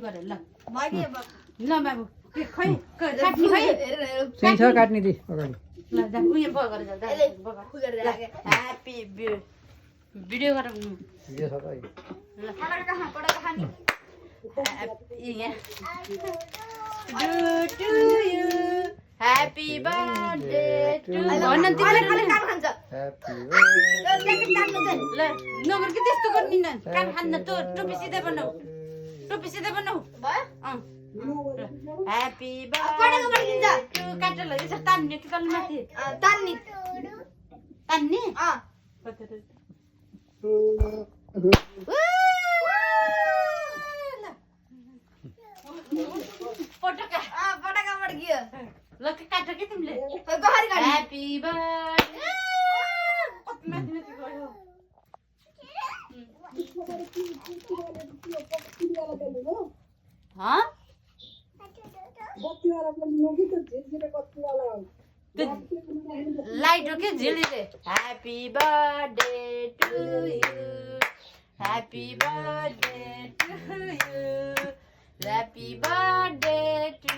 गरे ल भागे ल बाबु खै काट्ने खै चाहिँ छ काट्ने दि अगाडि ल जा उयो ब गरेर जा ह्यापी भिडियो गर भिडियो छ त ल पडा खानी to you happy birthday to भन्न तिमीले खाली काम खान्छ ह्यापी ल नगर कि त्यस्तो गर्दिन कान खान्न त टोपी सिधै बनाऊ भयो ह्यापी पडाको पड्किन्छ टु काटेर यसरी तान्ने कि तल माथि तान्नी तान्ने पटका पटाका पड्कियो ल काट के तिमीले गहरी गाडी ह्यापी बर्थडे माथि माथि गयो हाँ लाइट हो के झिलिले happy birthday to you happy birthday to you happy birthday to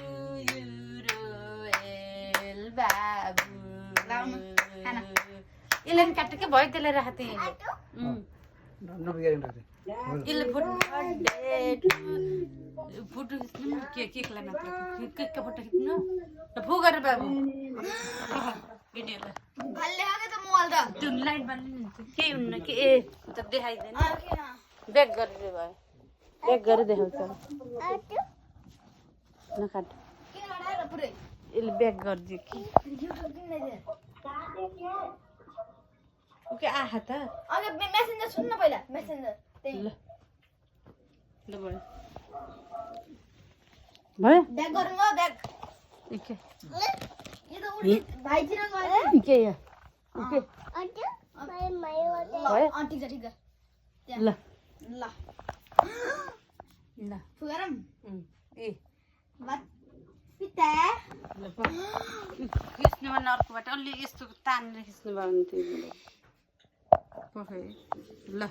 you Royal बाबु यसले नि काटेकै भयो त्यसले राख त्यही यसले फोटो खिच्नु केकलाई मात्र केकको फोटो खिच्नु फु गरेर बाबु भिडियोलाई भल्ले आके त मोबाइल त त्यो लाइट बाल्नु के हुन्न के ए त देखाइदैन ब्याक गरेर भयो ब्याक गरेर देखाउँछ नकाट किन बनाएर पुरै यसले ब्याक गरिदियो कि युट्युब किन ल्याइदिए ओके आहा त अघि मेसेन्जर सुन्न पहिला मेसेन्जर त्यही ल ल भयो भयो ब्याग गरौँ हो ब्याग ओके यो त उडी भाइतिर गयो के या ओके भयो ठिक छ ठिक छ ल ल ल फुगरम ए बात पिता ल खिच्नुमा अर्कोबाट अलि यस्तो तानेर खिच्नु भयो भने त्यो ल